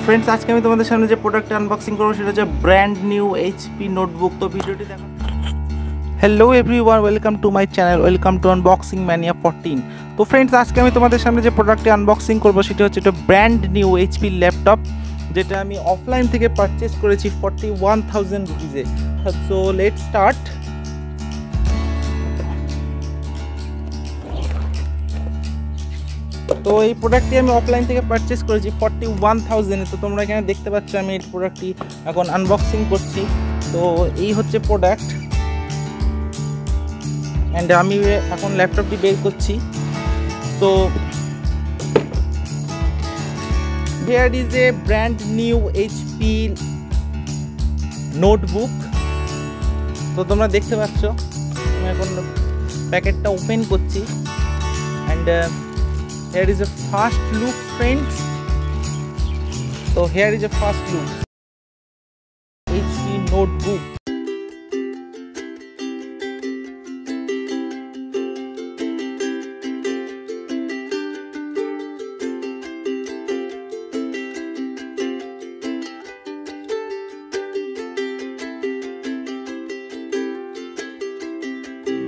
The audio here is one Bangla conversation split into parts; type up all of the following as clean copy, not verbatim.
फ्रेंड्स आज के तुम्हारे सामने जो प्रोडक्ट अनबॉक्सिंग करो सेटा हच्छे ब्रैंड न्यू एचपी नोटबुक। तो भिडियोटी देखो। Hello everyone, welcome to my channel, welcome to unboxing mania 14। तो फ्रेंड्स आज के तुम्हारे सामने जो प्रोडक्ट अनबॉक्सिंग करब सेटा हच्छे एक ब्रैंड न्यू एचपी लैपटप जेटा आमी अफलाइन थेके पारचेज करेছি 41,000 रुपिजे। So let's start. तो এই প্রোডাক্টটি আমি অফলাইন থেকে পারচেজ করেছি 41,000 এ। তো তোমরা এখানে দেখতে পাচ্ছ আমি এই প্রোডাক্টটি এখন আনবক্সিং করছি। তো এই হচ্ছে প্রোডাক্ট এন্ড আমি এখন ল্যাপটপটি বের করছি। So here is a brand new HP notebook। তো তোমরা দেখতে পাচ্ছ আমি এখন প্যাকেটটা ওপেন করছি and here is a first look friends। So here is a first look HP notebook।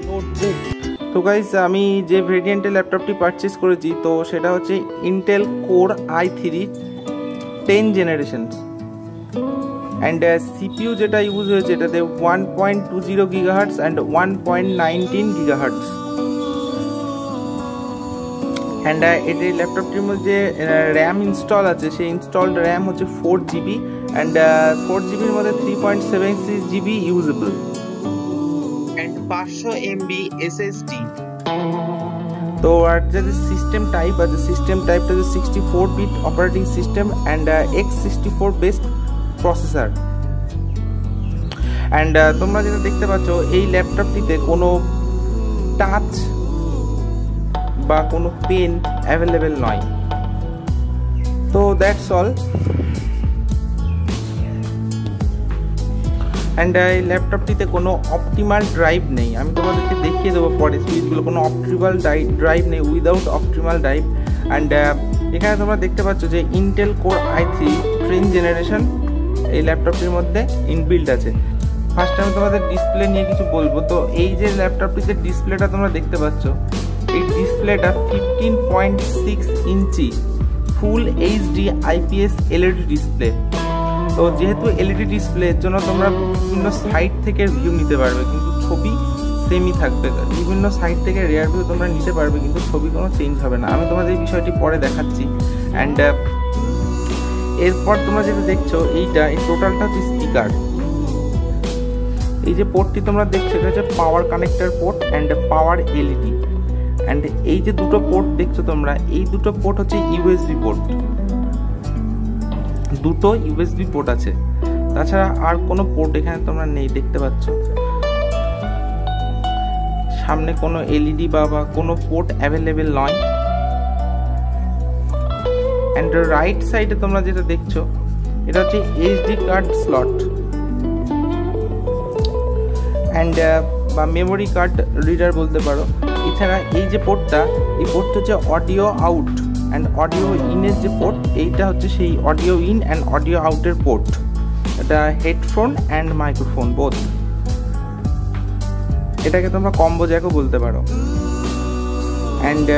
notebook। तो गाइज আমি যে ভেরিয়েন্টের ল্যাপটপটি পারচেজ করেছি তো সেটা হচ্ছে Intel core i3 10 generation and CPU যেটা ইউজ হয়েছে এটাতে 1.20 গিগাহার্টজ এন্ড 1.19 গিগাহার্টজ এন্ড এই ল্যাপটপটির মধ্যে র‍্যাম ইনস্টল আছে, সেই ইনস্টলড র‍্যাম হচ্ছে 4GB এন্ড 4GB এর মধ্যে 3.76GB usable and 500 MB SSD। तो जो सिस्टम टाइप है system type 64 bit operating system and x64 based processor and তোমরা যেটা দেখতে পাচ্ছ এই ল্যাপটপটিতে কোনো টাচ বা কোনো পেন अवेलेबल নয়। তো দ্যাটস অল। एंड लैपटपटीते कोनो ऑप्टिमल ड्राइव नहीं, आमी तोमादेरके देखिए देबो परे सुइचगुलो कोनो ऑप्टिमल ड्राइव नहीं उइदाउट ऑप्टिमल ड्राइव एंड एखाने तोमरा देखते पाচ্ছ যে इंटेल कोर i3 10 জেনারেশন এই ল্যাপটপটির মধ্যে ইনবিল্ট আছে। ফার্স্ট আমি তোমাদের ডিসপ্লে নিয়ে কিছু বলবো। তো এই যে ল্যাপটপটিতে ডিসপ্লেটা তোমরা দেখতে পাচ্ছ এই ডিসপ্লেটা 15.6 inch full HD IPS LED display. তো যেহেতু এলইডি ডিসপ্লে এর জন্য তোমরা বিভিন্ন সাইড থেকে ভিউ নিতে পারবে কিন্তু ছবি সেমই থাকবে। বিভিন্ন সাইড থেকে রিয়ার ভিউ তোমরা নিতে পারবে কিন্তু ছবি কোনো চেঞ্জ হবে না। আমি তোমাদের এই বিষয়টি পরে দেখাচ্ছি অ্যান্ড এরপর তোমরা যেটা দেখছো এইটা এই টোটালটা হচ্ছে স্পিকার। এই যে পোর্টটি তোমরা দেখছো এটা হচ্ছে পাওয়ার connector port and power LED and এই যে দুটো পোর্ট দেখছো তোমরা এই দুটো পোর্ট হচ্ছে ইউএসবি পোর্ট, দুটো ইউএসবি পোর্ট আছে, তাছাড়া আর কোনো পোর্ট এখানে তোমরা নেই দেখতে পাচ্ছ। সামনে কোনো এলইডি বা কোনো পোর্ট অ্যাভেলেবেল নয় এন্ড রাইট সাইডে তোমরা যেটা দেখছো এটা হচ্ছে এইচডি কার্ড স্লট এন্ড বা মেমোরি কার্ড রিডার বলতে পারো। এছাড়া এই যে পোর্টটা এই পোর্টটা হচ্ছে audio out and audio inner जो पोर्ट এইটা হচ্ছে সেই অডিও ইন এন্ড অডিও আউটের পোর্ট। এটা হেডফোন এন্ড মাইক্রোফোন বোথ, এটাকে তোমরা কম্বো জ্যাকও বলতে পারো। এন্ড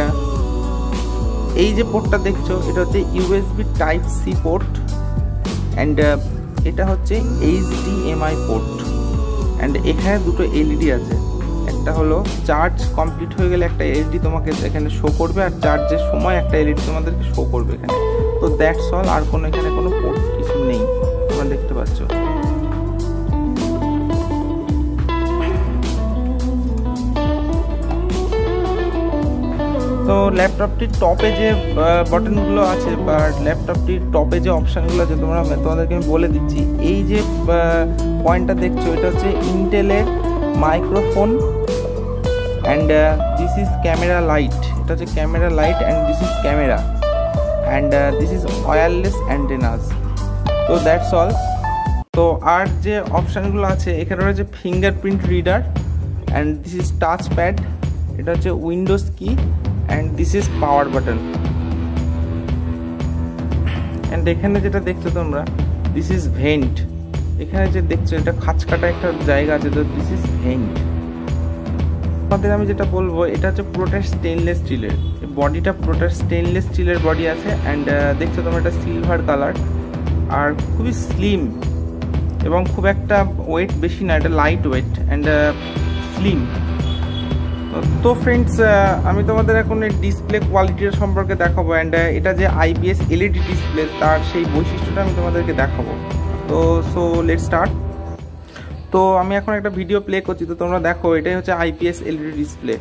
এই যে পোর্টটা দেখছো এটা হচ্ছে USB type C port and এটা হচ্ছে এইচডিএমআই পোর্ট এন্ড এখানে দুটো এলইডি আছে, একটা হলো চার্জ কমপ্লিট হয়ে গেলে একটা এলইডি তোমাকে এখানে শো করবে আর চার্জের সময় একটা এলইডি তোমাদেরকে শো করবে এখানে। তো দ্যাটস অল, আর কোনো এখানে কোনো পোর্ট কিছু নেই তোমরা দেখতে পাচ্ছ। তো ল্যাপটপটির টপে যে বাটনগুলো আছে বা ল্যাপটপটির টপে যে অপশানগুলো আছে তোমাদেরকে আমি বলে দিচ্ছি। এই যে পয়েন্টটা দেখছো এটা হচ্ছে ইন্টেলের microphone and this is camera light, এটা হচ্ছে camera light and this is camera and this is wireless antennas। তো that's all। তো আর যে অপশানগুলো আছে এখানে রয়েছে fingerprint reader and this is touch pad, এটা হচ্ছে উইন্ডোজ কি and this is power button। And এখানে যেটা দেখছো তোমরা, দিস ইজ ভেন্ট। এখানে যে দেখছো এটা খাঁচকাটা একটা জায়গা আছে, তো দিস ইজ ভেন্ট। আমাদের আমি যেটা বলবো, এটা হচ্ছে পুরোটা স্টেনলেস স্টিলের, বডিটা পুরোটা স্টেনলেস স্টিলের বডি আছে। অ্যান্ড দেখছো তোমরা এটা সিলভার কালার, আর খুবই স্লিম এবং খুব একটা ওয়েট বেশি না, এটা লাইট ওয়েট অ্যান্ড স্লিম। তো ফ্রেন্ডস, আমি তোমাদের এখন এই ডিসপ্লে কোয়ালিটির সম্পর্কে দেখাবো, অ্যান্ড এটা যে IPS LED ডিসপ্লে, তার সেই বৈশিষ্ট্যটা আমি তোমাদেরকে দেখাবো। তো সো লেট স্টার্ট। তো আমি এখন একটা ভিডিও প্লে করছি, তো তোমরা দেখো এটাই হচ্ছে IPS LED ডিসপ্লে।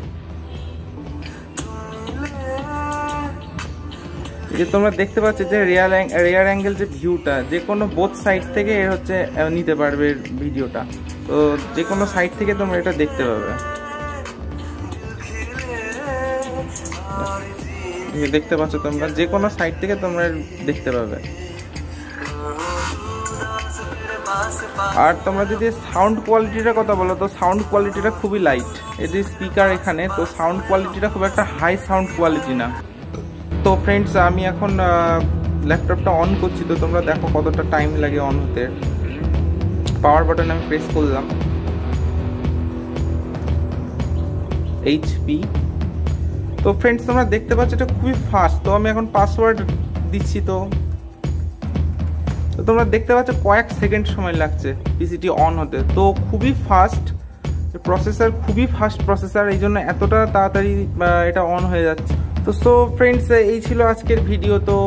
যে তোমরা দেখতে পাচ্ছ যে রিয়ার অ্যাঙ্গেল যে ভিউটা, যে কোনো বোথ সাইড থেকে এর হচ্ছে নিতে পারবে ভিডিওটা। তো যে কোনো সাইড থেকে তোমরা এটা দেখতে পাবে। দেখতে পাচ্ছ তোমরা, যে কোনো সাইড থেকে তোমরা দেখতে পাবে। আর তোমরা যদি সাউন্ড কোয়ালিটিটার কথা বলো, তো সাউন্ড কোয়ালিটিটা খুবই লাইট। এই যে স্পিকার এখানে, তো সাউন্ড কোয়ালিটিটা খুব একটা হাই সাউন্ড কোয়ালিটি না। তো ফ্রেন্ডস, আমি এখন ল্যাপটপটা অন করছি, তো তোমরা দেখো কতটা টাইম লাগে অন হতে। পাওয়ার বাটন আমি প্রেস করলাম, HP। তো ফ্রেন্ডস, তোমরা দেখতে পাচ্ছ এটা খুবই ফাস্ট। তো আমি এখন পাসওয়ার্ড দিচ্ছি, তো তোমরা দেখতে পাচ্ছ কয়েক সেকেন্ড সময় লাগছে পিসিটি অন হতে। তো খুবই ফাস্ট প্রসেসর, খুবই ফাস্ট প্রসেসর, এই জন্য এতটা তাড়াতাড়ি এটা অন হয়ে যাচ্ছে। তো সো ফ্রেন্ডস, এই ছিল আজকের ভিডিও। তো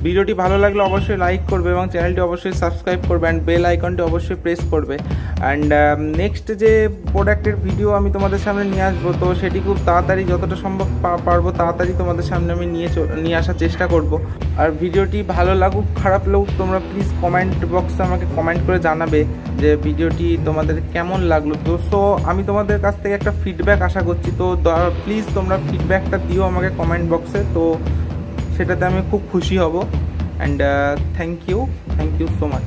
ভিডিওটি ভালো লাগলে অবশ্যই লাইক করবে এবং চ্যানেলটি অবশ্যই সাবস্ক্রাইব করবে, অ্যান্ড বেল আইকনটি অবশ্যই প্রেস করবে। অ্যান্ড নেক্সট যে প্রোডাক্টের ভিডিও আমি তোমাদের সামনে নিয়ে আসবো, তো সেটি খুব তাড়াতাড়ি, যতটা সম্ভব পারবো তাড়াতাড়ি তোমাদের সামনে আমি নিয়ে আসার চেষ্টা করব। আর ভিডিওটি ভালো লাগুক খারাপ লাগুক, তোমরা প্লিজ কমেন্ট বক্সে আমাকে কমেন্ট করে জানাবে যে ভিডিওটি তোমাদের কেমন লাগলো। তো সো আমি তোমাদের কাছ থেকে একটা ফিডব্যাক আশা করছি। তো প্লিজ তোমরা ফিডব্যাকটা দিও আমাকে কমেন্ট বক্সে, তো সেটাতে আমি খুব খুশি হব। And thank you so much.